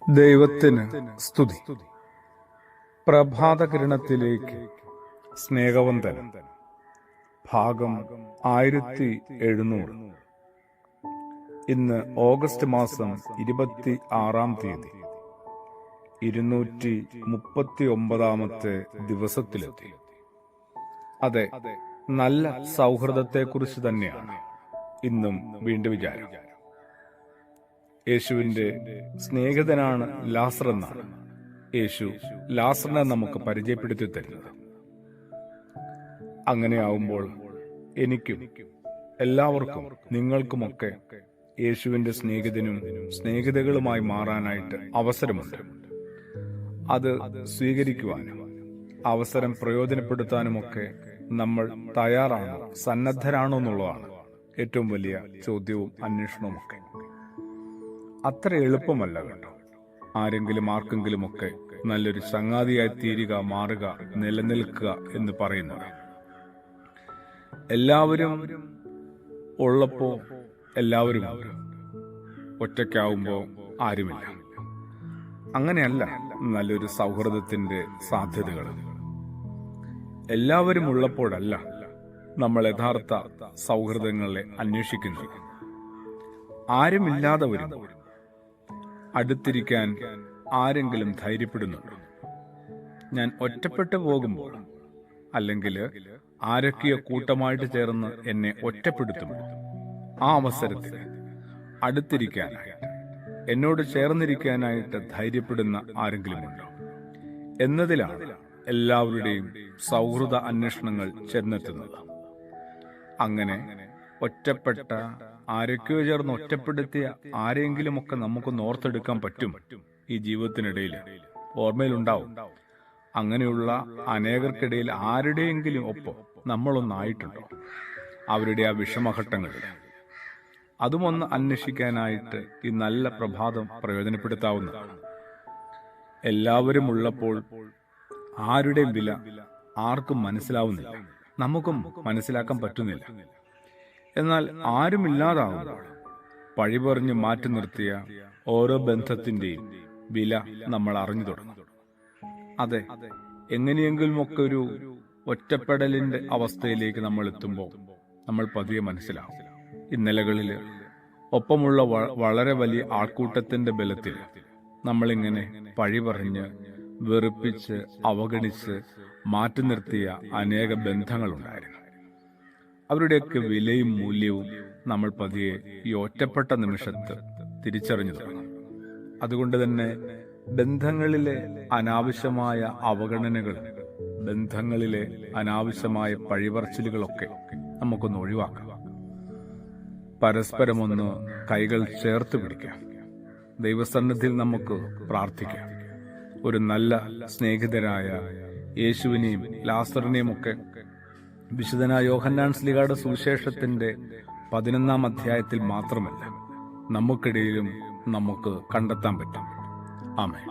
ദൈവത്തിന് സ്തുതി. പ്രഭാതകിരണത്തിലേക്ക് സ്നേഹവന്ദനം. ഭാഗം 1700. ഇന്ന് ഓഗസ്റ്റ് മാസം 26-ാം തീയതി, 239-ാമത്തെ ദിവസത്തിലെത്തി. അതെ, നല്ല സൗഹൃദത്തെക്കുറിച്ച് തന്നെയാണ് ഇന്നും വീണ്ടും വിചാരം. യേശുവിന്റെ സ്നേഹിതനാണ് ലാസർ എന്നാണ് യേശു ലാസറിനെ നമുക്ക് പരിചയപ്പെടുത്തി തരുന്നത്. അങ്ങനെയാവുമ്പോൾ എനിക്കും എല്ലാവർക്കും നിങ്ങൾക്കുമൊക്കെ യേശുവിന്റെ സ്നേഹിതനും സ്നേഹിതകളുമായി മാറാനായിട്ട് അവസരമുണ്ട്. അത് സ്വീകരിക്കുവാനും അവസരം പ്രയോജനപ്പെടുത്താനുമൊക്കെ നമ്മൾ തയ്യാറാണോ, സന്നദ്ധരാണോ എന്നുള്ളതാണ് ഏറ്റവും വലിയ ചോദ്യവും അന്വേഷണവുമൊക്കെ. അത്ര എളുപ്പമല്ല കേട്ടോ. ആർക്കെങ്കിലുമൊക്കെ നല്ലൊരു ചങ്ങാതിയായി തീരുക, മാറുക, നിലനിൽക്കുക എന്ന് പറയുന്നത്. എല്ലാവരും ഉള്ളപ്പോ എല്ലാവരും ഒറ്റയ്ക്കാവുമ്പോ ആരുമില്ല. അങ്ങനെയല്ല നല്ലൊരു സൗഹൃദത്തിന്റെ സാധ്യതകൾ. എല്ലാവരും ഉള്ളപ്പോഴല്ല നമ്മൾ യഥാർത്ഥ സൗഹൃദങ്ങളെ അന്വേഷിക്കുന്നത്. ആരുമില്ലാതെ വരുമ്പോൾ അടുത്തിരിക്കാൻ ആരെങ്കിലും ധൈര്യപ്പെടുന്നുണ്ടോ? ഞാൻ ഒറ്റപ്പെട്ടു പോകുമ്പോൾ, അല്ലെങ്കിൽ ആരൊക്കെയോ കൂട്ടമായിട്ട് ചേർന്ന് എന്നെ ഒറ്റപ്പെടുത്തുമ്പോൾ, ആ അവസരത്തിൽ അടുത്തിരിക്കാനായിട്ട്, എന്നോട് ചേർന്നിരിക്കാനായിട്ട് ധൈര്യപ്പെടുന്ന ആരെങ്കിലും ഉണ്ടോ എന്നതിലാണ് എല്ലാവരുടെയും സൗഹൃദ അന്വേഷണങ്ങൾ ചെന്നെത്തുന്നത്. അങ്ങനെ ഒറ്റപ്പെട്ട ആരൊക്കെയോ ചേർന്ന് ഒറ്റപ്പെടുത്തിയ ആരെങ്കിലുമൊക്കെ നമുക്കൊന്ന് ഓർത്തെടുക്കാൻ പറ്റും ഈ ജീവിതത്തിനിടയിൽ. ഓർമ്മയിലുണ്ടാവും. അങ്ങനെയുള്ള അനേകർക്കിടയിൽ ആരുടെയെങ്കിലും ഒപ്പം നമ്മളൊന്നായിട്ടുണ്ടോ? അവരുടെ ആ വിഷമഘട്ടങ്ങളിൽ അതുമൊന്ന് അന്വേഷിക്കാനായിട്ട് ഈ നല്ല പ്രഭാതം പ്രയോജനപ്പെടുത്താവുന്നതാണ്. എല്ലാവരും ഉള്ളപ്പോൾ ആരുടെയും വില ആർക്കും മനസ്സിലാവുന്നില്ല, നമുക്കും മനസ്സിലാക്കാൻ പറ്റുന്നില്ല. എന്നാൽ ആരുമില്ലാതാവുമ്പോൾ പഴി പറഞ്ഞ് മാറ്റി നിർത്തിയ ഓരോ ബന്ധത്തിന്റെയും വില നമ്മൾ അറിഞ്ഞു തുടങ്ങും. അതെ, എങ്ങനെയെങ്കിലുമൊക്കെ ഒരു ഒറ്റപ്പെടലിന്റെ അവസ്ഥയിലേക്ക് നമ്മൾ എത്തുമ്പോൾ നമ്മൾ പതിയെ മനസ്സിലാവും. ഇന്നലകളിൽ ഒപ്പമുള്ള വളരെ വലിയ ആൾക്കൂട്ടത്തിന്റെ ബലത്തിൽ നമ്മളിങ്ങനെ പഴി പറഞ്ഞ്, വെറുപ്പിച്ച്, അവഗണിച്ച് മാറ്റി നിർത്തിയ അനേക ബന്ധങ്ങളുണ്ടായിരുന്നു. അവരുടെയൊക്കെ വിലയും മൂല്യവും നമ്മൾ പതിയെ ഈ ഒറ്റപ്പെട്ട നിമിഷത്ത് തിരിച്ചറിഞ്ഞു തുടങ്ങും. അതുകൊണ്ട് തന്നെ ബന്ധങ്ങളിലെ അനാവശ്യമായ അവഗണനകൾ, ബന്ധങ്ങളിലെ അനാവശ്യമായ പഴിപറച്ചിലുകളൊക്കെ നമുക്കൊന്ന് ഒഴിവാക്കാം. പരസ്പരമൊന്ന് കൈകൾ ചേർത്ത് പിടിക്കാം. ദൈവസന്നിധിയിൽ നമുക്ക് പ്രാർത്ഥിക്കാം. ഒരു നല്ല സ്നേഹിതരായ യേശുവിനെയും ലാസറിനെയും ഒക്കെ വിശുദ്ധനായ യോഹന്നാൻ ശ്ലീഹായുടെ സുവിശേഷത്തിന്റെ 11-ാം അധ്യായത്തിൽ മാത്രമല്ല, നമുക്കിടയിലും നമുക്ക് കണ്ടെത്താൻ പറ്റും. ആമേൻ.